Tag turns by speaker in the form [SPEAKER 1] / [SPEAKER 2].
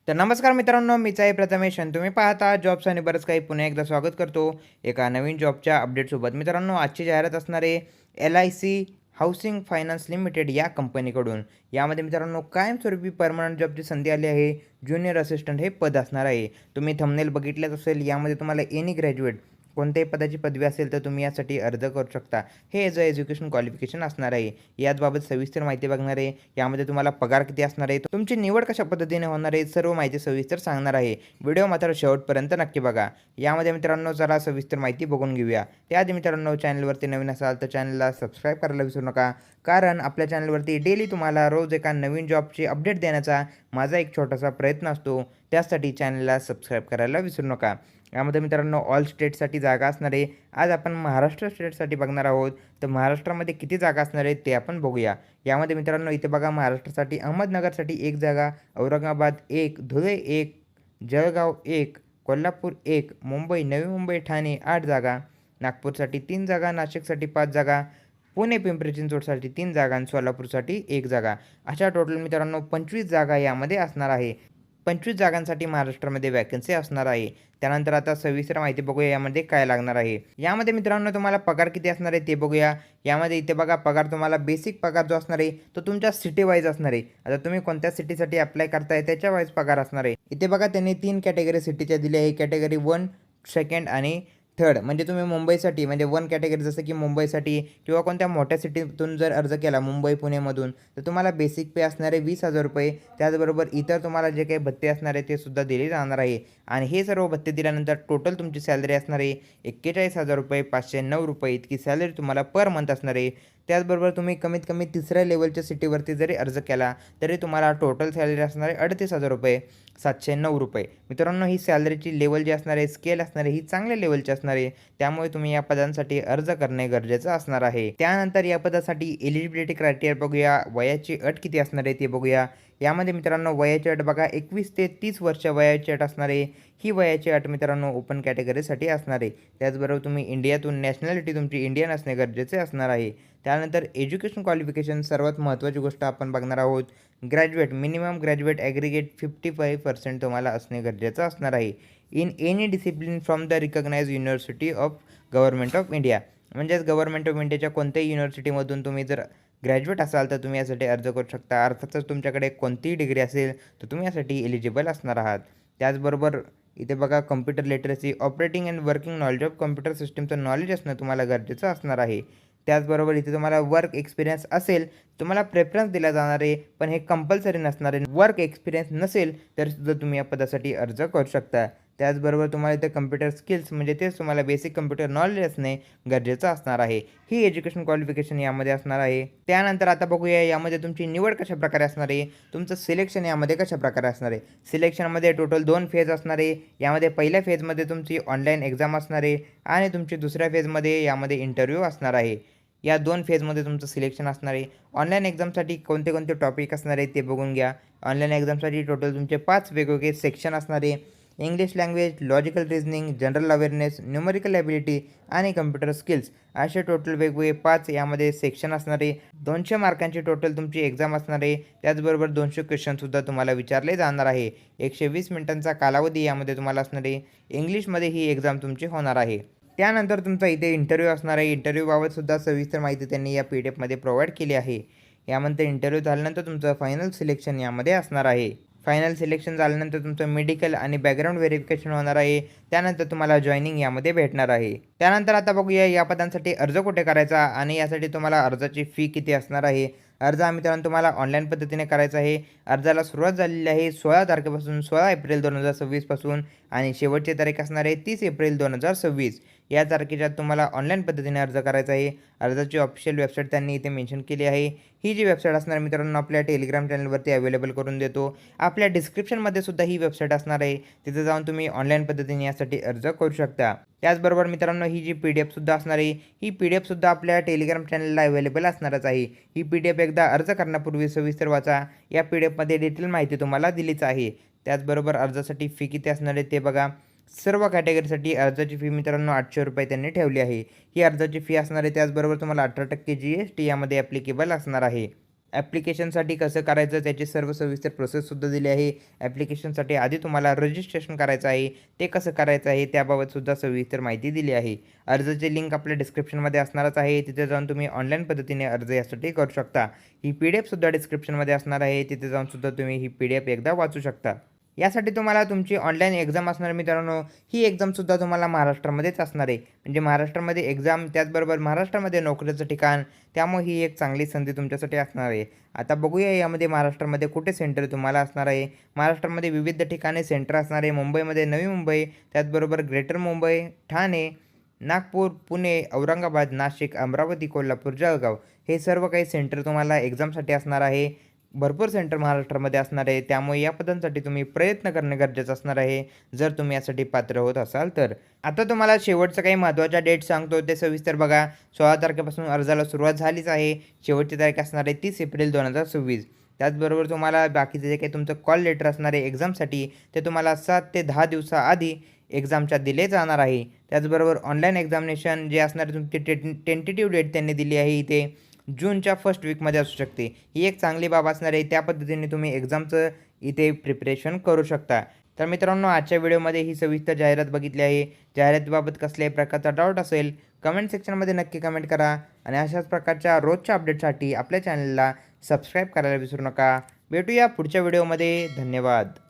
[SPEAKER 1] तर नमस्कार मित्रांनो, मीच आहे प्रथमेश आणि तुम्ही पाहता जॉब्स आणि बरंच काही. पुन्हा एकदा स्वागत करतो एका नवीन जॉबच्या अपडेटसोबत. मित्रांनो, आजची जाहिरात असणार आहे LIC हाऊसिंग फायनान्स लिमिटेड या कंपनीकडून. यामध्ये मित्रांनो कायमस्वरूपी परमनंट जॉबची संधी आली आहे. ज्युनियर असिस्टंट हे पद असणार आहे. तुम्ही थंबनेल बघितलेच असेल. यामध्ये तुम्हाला एनी ग्रॅज्युएट कोणत्याही पदाची पदवी असेल तर तुम्ही यासाठी अर्ज करू शकता. हे ॲज अ एज्युकेशन क्वालिफिकेशन असणार आहे. याबाबत सविस्तर माहिती बघणार आहे. यामध्ये तुम्हाला पगार किती असणार आहे, तुमची निवड कशा पद्धतीने होणार आहे, सर्व माहिती सविस्तर सांगणार आहे. व्हिडिओ मात्र शेवटपर्यंत नक्की बघा. यामध्ये मित्रांनो चला सविस्तर माहिती बघून घेऊया. त्याआधी मित्रांनो चॅनलवरती नवीन असाल तर चॅनलला सबस्क्राईब करायला विसरू नका, कारण आपल्या चॅनलवरती डेली तुम्हाला रोज एका नवीन जॉबची अपडेट देण्याचा माझा एक छोटासा प्रयत्न असतो. त्यासाठी चॅनलला सबस्क्राईब करायला विसरू नका. यामध्ये मित्रांनो ऑल स्टेटसाठी जागा असणार आहे. आज आपण महाराष्ट्र स्टेटसाठी बघणार आहोत. तर महाराष्ट्रामध्ये किती जागा असणार आहेत ते आपण बघूया. यामध्ये मित्रांनो इथे बघा, महाराष्ट्रासाठी अहमदनगरसाठी 1 जागा, औरंगाबाद 1, धुळे 1, जळगाव 1, कोल्हापूर 1, मुंबई, नवी मुंबई, ठाणे 8 जागा, नागपूरसाठी 3 जागा, नाशिकसाठी 5 जागा, पुणे पिंपरी चिंचवडसाठी 3 जागा आणि सोलापूरसाठी 1 जागा. अशा टोटल मित्रांनो 25 जागा यामध्ये असणार आहे. 25 जागांसाठी महाराष्ट्रामध्ये वॅकन्सी असणार आहे. त्यानंतर आता सविस्तर माहिती बघूया यामध्ये काय लागणार आहे. यामध्ये मित्रांनो तुम्हाला पगार किती असणार आहे ते बघूया. यामध्ये इथे बघा, पगार तुम्हाला बेसिक पगार जो असणार आहे तो तुमच्या सिटी वाईज असणार आहे. आता तुम्ही कोणत्या सिटीसाठी अप्लाय करताय त्याच्या वाईज पगार असणार आहे. इथे बघा, त्यांनी 3 कॅटेगरी सिटीच्या दिल्या आहे. कॅटेगरी 1, सेकंड आणि थर्ड. म्हणजे तुम्ही मुंबईसाठी म्हणजे 1 कॅटेगरी जसं की मुंबईसाठी किंवा कोणत्या मोठ्या सिटीतून जर अर्ज केला मुंबई पुणेमधून, तर तुम्हाला बेसिक पे असणार आहे 20,000 रुपये. त्याचबरोबर इतर तुम्हाला जे काही भत्ते असणार आहे ते सुद्धा दिले जाणार आहे. आणि हे सर्व भत्ते दिल्यानंतर टोटल तुमची सॅलरी असणार आहे 41,000 रुपये 509 रुपये इतकी सॅलरी तुम्हाला पर मंथ असणार आहे. त्याचबरोबर तुम्ही कमीत कमी 3ऱ्या लेवलच्या सिटीवरती जरी अर्ज केला तरी तुम्हाला टोटल सॅलरी असणार आहे 38,000 रुपये 709 रुपये. मित्रांनो, ही सॅलरीची लेवल जी असणार आहे, स्केल असणार आहे, ही चांगल्या लेवलची असणार आहे. त्यामुळे तुम्ही या पदांसाठी अर्ज करणे गरजेचं असणार आहे. त्यानंतर या पदासाठी एलिजिबिलिटी क्रायटेरिया बघूया. वयाची अट किती असणार आहे ते बघूया. यामध्ये मित्रांनो वयाची अट बघा, 21 ते 30 वर्ष वयाची अट असणार आहे. ही वयाची अट मित्रांनो ओपन कॅटेगरीसाठी असणार आहे. त्याचबरोबर तुम्ही इंडियातून नॅशनॅलिटी तुमची इंडियन असणे गरजेचे असणार आहे. त्यानंतर एज्युकेशन क्वालिफिकेशन सर्वात महत्त्वाची गोष्ट आपण बघणार आहोत. ग्रॅज्युएट, मिनिमम ग्रॅज्युएट ॲग्रिगेट 55% तुम्हाला असणे गरजेचं असणार आहे. In any discipline from the recognise university of government of India. म्हणजेच गव्हर्नमेंट ऑफ इंडियाच्या कोणत्याही युनिव्हर्सिटीमधून तुम्ही जर ग्रॅज्युएट असाल तर तुम्ही यासाठी अर्ज करू शकता. अर्थातच तुमच्याकडे कोणतीही डिग्री असेल तर तुम्ही यासाठी एलिजिबल असणार आहात. त्याचबरोबर इथे बघा, computer literacy, operating and working knowledge of computer सिस्टमचं नॉलेज असणं तुम्हाला गरजेचं असणार आहे. त्याचबरोबर इथे तुम्हाला वर्क एक्सपिरियन्स असेल तुम्हाला प्रेफरन्स दिला जाणार आहे, पण हे कंपल्सरी नसणार आहे. वर्क एक्सपिरियन्स नसेल तर सुद्धा तुम्ही या पदासाठी अर्ज करू शकता. त्याचबरोबर तुम्हाला इथे कम्प्युटर स्किल्स म्हणजे तेच तुम्हाला बेसिक कम्प्युटर नॉलेज असणे गरजेचं असणार आहे. ही एज्युकेशन क्वालिफिकेशन यामध्ये असणार आहे. त्यानंतर आता बघूया यामध्ये तुमची निवड कशा प्रकारे असणार आहे, तुमचं सिलेक्शन यामध्ये कशा प्रकारे असणार आहे. सिलेक्शनमध्ये टोटल 2 फेज असणार आहे. यामध्ये पहिल्या फेजमध्ये तुमची ऑनलाईन एक्झाम असणार आहे आणि तुमची दुसऱ्या फेजमध्ये यामध्ये इंटरव्ह्यू असणार आहे. या 2 फेजमध्ये तुमचं सिलेक्शन असणार आहे. ऑनलाईन एक्झामसाठी कोणते कोणते टॉपिक असणार आहे ते बघून घ्या. ऑनलाईन एक्झामसाठी टोटल तुमचे 5 वेगवेगळे सेक्शन असणार आहे. English language, logical reasoning, general awareness, numerical ability आणि कम्प्युटर स्किल्स असे टोटल वेगवेगळे 5 यामध्ये सेक्शन असणार आहे. 200 मार्कांची टोटल तुमची एक्झाम असणार आहे. त्याचबरोबर 200 क्वेश्चनसुद्धा तुम्हाला विचारले जाणार आहे. 120 मिनिटांचा कालावधी यामध्ये तुम्हाला असणार आहे. इंग्लिशमध्ये ही एक्झाम तुमची होणार आहे. त्यानंतर तुमचा इथे इंटरव्ह्यू असणार आहे. इंटरव्ह्यूबाबत सुद्धा सविस्तर माहिती त्यांनी या PDF मध्ये प्रोव्हाइड केली आहे. यामध्ये इंटरव्ह्यू झाल्यानंतर तुमचं फायनल सिलेक्शन यामध्ये असणार आहे. फायनल सिलेक्शन झाल्यानंतर तुमचं मेडिकल आणि बॅकग्राऊंड व्हेरिफिकेशन होणार आहे. त्यानंतर तुम्हाला जॉईनिंग यामध्ये भेटणार आहे. त्यानंतर आता बघूया या पदांसाठी अर्ज कुठे करायचा आणि यासाठी तुम्हाला अर्जाची फी किती असणार आहे. अर्ज हा मित्रांनो तुम्हाला ऑनलाईन पद्धतीने करायचा आहे. अर्जाला सुरुवात झालेली आहे 16 तारखेपासून, 16 एप्रिल 2026 पासून आणि शेवटची तारीख असणार आहे 30 एप्रिल 2026. या तारखेच्या तुम्हाला ऑनलाईन पद्धतीने अर्ज करायचा आहे. अर्जाची ऑफिशियल वेबसाईट त्यांनी इथे मेन्शन केली आहे. ही जी वेबसाईट असणार मित्रांनो आपल्या टेलिग्राम चॅनलवरती अवेलेबल करून देतो. आपल्या डिस्क्रिप्शनमध्ये सुद्धा ही वेबसाईट असणार आहे. तिथे जाऊन तुम्ही ऑनलाईन पद्धतीने यासाठी अर्ज करू शकता. त्याचबरोबर मित्रांनो ही जी PDF सुद्धा असणार आहे, ही PDF सुद्धा आपल्या टेलिग्राम चॅनलला अवेलेबल असणारच आहे. ही PDF एकदा अर्ज करण्यापूर्वी सविस्तर वाचा. या PDF मध्ये डिटेल माहिती तुम्हाला दिलीच आहे. त्याचबरोबर अर्जासाठी फी किती असणार आहे ते बघा. सर्व कॅटेगरीसाठी अर्जाची फी मित्रांनो 800 रुपये त्यांनी ठेवली आहे. ही अर्जाची फी असणार आहे. त्याचबरोबर तुम्हाला 18% GST यामध्ये ॲप्लिकेबल असणार आहे. ॲप्लिकेशनसाठी कसं करायचं त्याची सर्व सविस्तर प्रोसेससुद्धा दिली आहे. ॲप्लिकेशनसाठी आधी तुम्हाला रजिस्ट्रेशन करायचं आहे, ते कसं करायचं आहे त्याबाबतसुद्धा सविस्तर माहिती दिली आहे. अर्जाची लिंक आपल्या डिस्क्रिप्शनमध्ये असणारच आहे. तिथे जाऊन तुम्ही ऑनलाईन पद्धतीने अर्ज यासाठी करू शकता. ही PDF-सुद्धा डिस्क्रिप्शनमध्ये असणार आहे. तिथे जाऊनसुद्धा तुम्ही ही PDF एकदा वाचू शकता. यासाठी तुम्हाला तुमची ऑनलाईन एक्झाम असणार मित्रांनो. ही एक्झामसुद्धा तुम्हाला महाराष्ट्रामध्येच असणार आहे. म्हणजे महाराष्ट्रामध्ये एक्झाम त्याचबरोबर महाराष्ट्रामध्ये नोकरीचं ठिकाण, त्यामुळे ही एक चांगली संधी तुमच्यासाठी असणार आहे. आता बघूया यामध्ये महाराष्ट्रामध्ये कुठे सेंटर तुम्हाला असणार आहे. महाराष्ट्रामध्ये विविध ठिकाणी सेंटर असणार आहे. मुंबईमध्ये नवी मुंबई, त्याचबरोबर ग्रेटर मुंबई, ठाणे, नागपूर, पुणे, औरंगाबाद, नाशिक, अमरावती, कोल्हापूर, जळगाव हे सर्व काही सेंटर तुम्हाला एक्झामसाठी असणार आहे. भरपूर सेंटर महाराष्ट्रामध्ये असणार आहे. त्यामुळे या पदांसाठी तुम्ही प्रयत्न करणे गरजेचं असणार आहे, जर तुम्ही यासाठी पात्र होत असाल तर. आता तुम्हाला शेवटचं काही महत्त्वाच्या डेट सांगतो ते सविस्तर बघा. 16 तारखेपासून अर्जाला सुरुवात झालीच आहे. शेवटची तारीख असणार आहे 30 एप्रिल 2026. त्याचबरोबर तुम्हाला बाकीचे जे काही तुमचं कॉल लेटर असणार आहे एक्झामसाठी ते तुम्हाला 7 ते 10 दिवसाआधी एक्झामच्या दिले जाणार आहे. त्याचबरोबर ऑनलाईन एक्झामिनेशन जे असणार आहे तुमची टेंटेटिव्ह डेट त्यांनी दिली आहे इथे जूनच्या फर्स्ट वीकमध्ये असू शकते. ही एक चांगली बाब असणार आहे. त्या पद्धतीने तुम्ही एक्झामचं इथे प्रिपरेशन करू शकता. तर मित्रांनो आजच्या व्हिडिओमध्ये ही सविस्तर जाहिरात बघितली आहे. जाहिरातीबाबत कसल्याही प्रकारचा डाऊट असेल कमेंट सेक्शनमध्ये नक्की कमेंट करा आणि अशाच प्रकारच्या रोजच्या अपडेटसाठी आपल्या चॅनलला सबस्क्राईब करायला विसरू नका. भेटूया पुढच्या व्हिडिओमध्ये. धन्यवाद.